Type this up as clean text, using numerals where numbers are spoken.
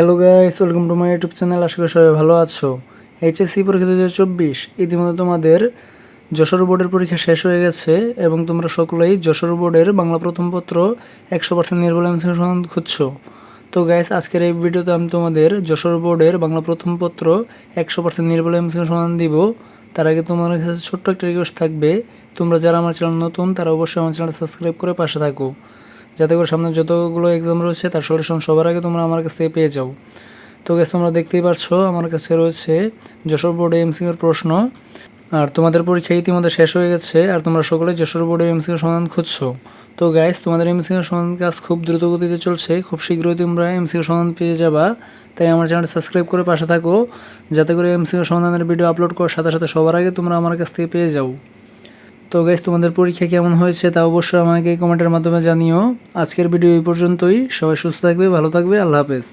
Hello guys, welcome to my YouTube channel. আশা করি সবাই ভালো আছো। এইচএসসি পরীক্ষা 2024 ইতিমধ্যে তোমাদের যশোর বোর্ডের পরীক্ষা শেষ হয়ে গেছে এবং তোমরা সকলেই যশোর বোর্ডের বাংলা প্রথম পত্র 100% নির্ভুল এমসিকিউ সমাধান খুঁজছো। তো গাইস, আজকের এই ভিডিওতে আমি তোমাদের যশোর বোর্ডের বাংলা প্রথম পত্র 100% নির্ভুল এমসিকিউ সমাধান দিব। তার আগে তোমাদের কাছে ছোট্ট একটা রিকোয়েস্ট থাকবে, তোমরা যারা আমার চ্যানেল নতুন তারা অবশ্যই আমার চ্যানেল সাবস্ক্রাইব করে পাশে থাকো, যাতে করে সামনে যতগুলো এক্সাম রয়েছে তার সলিউশন সবার আগে তোমরা আমার কাছ থেকে পেয়ে যাও। তো গাইস, তোমরা দেখতেই পারছো আমার কাছে রয়েছে যশোর বোর্ডে এমসিকিউর প্রশ্ন। আর তোমাদের পরীক্ষা ইতিমধ্যে শেষ হয়ে গেছে আর তোমরা সকলে যশোর বোর্ডের এমসিকিউ সমাধান খুঁজছো। তো গাইস, তোমাদের এমসিকিউ সমাধান কাজ খুব দ্রুত গতিতে চলছে, খুব শীঘ্রই তোমরা এমসিকিউ সমাধান পেয়ে যাবা। তাই আমার চ্যানেলটা সাবস্ক্রাইব করে পাশে থাকো, যাতে করে এমসিকিউ সমাধানের ভিডিও আপলোড করার সাথে সাথে সবার আগে তোমরা আমার কাছ থেকে পেয়ে যাও। তো গাইস, তোমাদের পরীক্ষা কেমন হয়েছে তা অবশ্যই আমাকে কমেন্টের মাধ্যমে জানিও। আজকের ভিডিও এই পর্যন্তই। সবাই সুস্থ থাকবে, ভালো থাকবে। আল্লাহ হাফেজ।